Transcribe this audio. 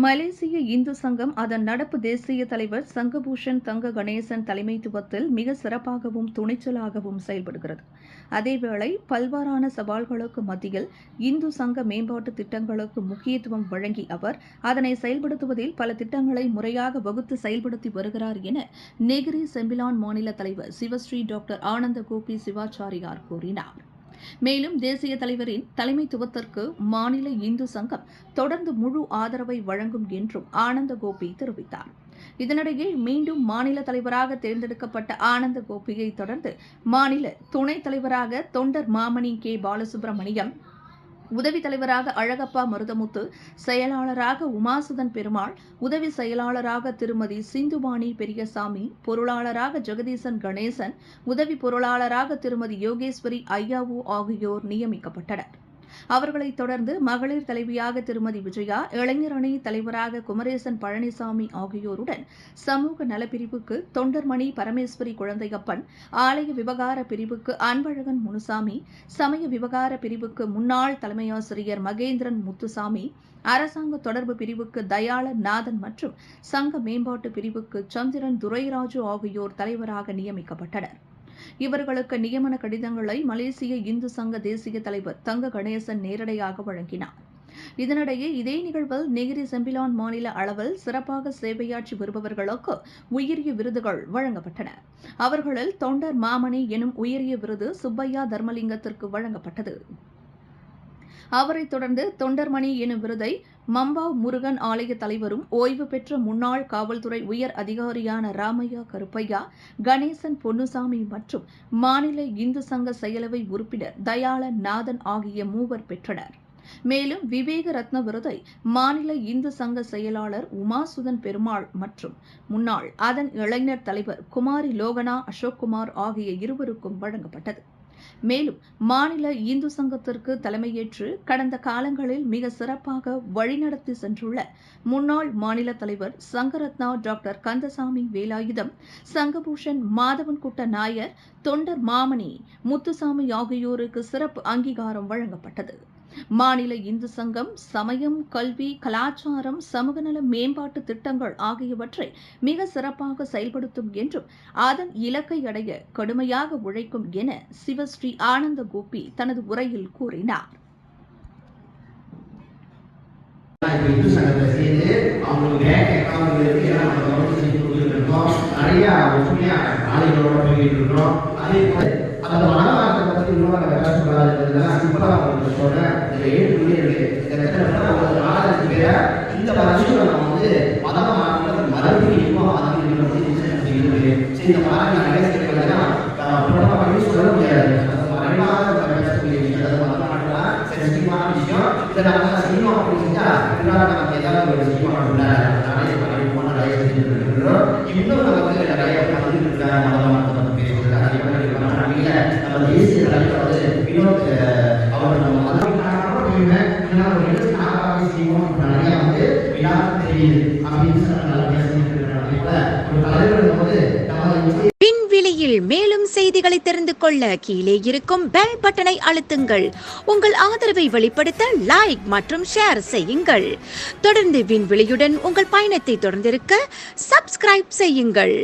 மலேசிய இந்து சங்கம் அதன் நடப்பு தேசிய தலைவர் சங்கபூஷன் தங்க கணேசன் தலைமைத்துவத்தில் மிக சிறப்பாகவும் துணிச்சலாகவும் செயல்படுகிறது. அதேவேளை பல்வேறான சவால்களுக்கு மத்தியில் இந்து சங்க மேம்பாட்டு திட்டங்களுக்கு முக்கியத்துவம் வழங்கி அவர் அதனை செயல்படுத்துவதில் பல திட்டங்களை முறையாக வகுத்து செயல்படுத்தி வருகிறார் என நெகிரி செம்பிலான் மாநில தலைவர் சிவஸ்ரீ டாக்டர் ஆனந்த கோபி சிவாச்சாரியார் கூறினார். மேலும் தேசிய தலைவரின் தலைமைத்துவத்திற்கு மாநில இந்து சங்கம் தொடர்ந்து முழு ஆதரவை வழங்கும் என்றும் ஆனந்த கோபி தெரிவித்தார். இதனிடையே மீண்டும் மாநில தலைவராக தேர்ந்தெடுக்கப்பட்ட ஆனந்த கோபியை தொடர்ந்து மாநில துணைத் தலைவராக தொண்டர் மாமணி கே பாலசுப்ரமணியம், உதவி தலைவராக அழகப்பா மருதமுத்து, செயலாளராக உமாசுதன் பெருமாள், உதவி செயலாளராக திருமதி சிந்துவாணி பெரியசாமி, பொருளாளராக ஜெகதீசன் கணேசன், உதவி பொருளாளராக திருமதி யோகேஸ்வரி ஐயாவு ஆகியோர் நியமிக்கப்பட்டனர். அவர்களைத் தொடர்ந்து மகளிர் தலைவியாக திருமதி விஜயா, இளைஞர் அணி தலைவராக குமரேசன் பழனிசாமி ஆகியோருடன் சமூக நலப்பிரிவுக்கு தொண்டர்மணி பரமேஸ்வரி குழந்தையப்பன், ஆலய விவகார பிரிவுக்கு அன்பழகன் முனுசாமி, சமய விவகார பிரிவுக்கு முன்னாள் தலைமையாசிரியர் மகேந்திரன் முத்துசாமி, அரசாங்க தொடர்பு பிரிவுக்கு தயாளர் நாதன் மற்றும் சங்க மேம்பாட்டு பிரிவுக்கு சந்திரன் துரைராஜு ஆகியோர் தலைவராக நியமிக்கப்பட்டனர். இவர்களுக்கு நியமன கடிதங்களை மலேசிய இந்து சங்க தேசிய தலைவர் தங்க கணேசன் நேரடியாக வழங்கினார். இதனிடையே இதே நிகழ்வில் நெகிரி செம்பிலான் மாநில அளவில் சிறப்பாக சேவையாற்றி வருபவர்களுக்கு உயரிய விருதுகள் வழங்கப்பட்டன. அவர்களில் தொண்டர் மாமணி எனும் உயரிய விருது சுப்பையா தர்மலிங்கத்திற்கு வழங்கப்பட்டது. அவரைத் தொடர்ந்து தொண்டர்மணி எனும் விருதை மம்பாவ் முருகன் ஆலய தலைவரும் ஓய்வு பெற்ற முன்னாள் காவல்துறை உயர் அதிகாரியான ராமையா கருப்பையா, கணேசன் பொன்னுசாமி மற்றும் மாநில இந்து சங்க செயலவை உறுப்பினர் தயாளர் நாதன் ஆகிய மூவர் பெற்றனர். மேலும் விவேக ரத்ன விருதை மாநில இந்து சங்க செயலாளர் உமாசுதன் பெருமாள் மற்றும் முன்னாள் அதன் இளைஞர் தலைவர் குமாரி லோகனா அசோக்குமார் ஆகிய இருவருக்கும் வழங்கப்பட்டது. மேலும் மாநில இந்து சங்கத்திற்கு தலைமையேற்று கடந்த காலங்களில் மிக சிறப்பாக வழிநடத்தி சென்றுள்ள முன்னாள் மாநில தலைவர் சங்கரத்னா டாக்டர் கந்தசாமி வேலாயுதம், சங்கபூஷன் மாதவன்குட்ட நாயர், தொண்டர் மாமணி முத்துசாமி ஆகியோருக்கு சிறப்பு அங்கீகாரம் வழங்கப்பட்டது. மாநில இந்து சங்கம் சமயம், கல்வி, கலாச்சாரம், சமூகநல மேம்பாட்டு திட்டங்கள் ஆகியவற்றை மிக சிறப்பாக செயல்படுத்தும் என்றும் அதன் இலக்கை அடைய கடுமையாக உழைக்கும் என சிவஸ்ரீ ஆனந்த கோபி தனது உரையில் கூறினார். விண்வெளியில் மேலும் செய்திகளை தெரிந்து கொள்ள கீழே இருக்கும் பெல் பட்டனை அழுத்துங்கள். உங்கள் ஆதரவை வெளிப்படுத்த லைக் மற்றும் ஷேர் செய்யுங்கள். தொடர்ந்து விண்வெளியுடன் உங்கள் பயணத்தை தொடர்ந்திருக்க சப்ஸ்கிரைப் செய்யுங்கள்.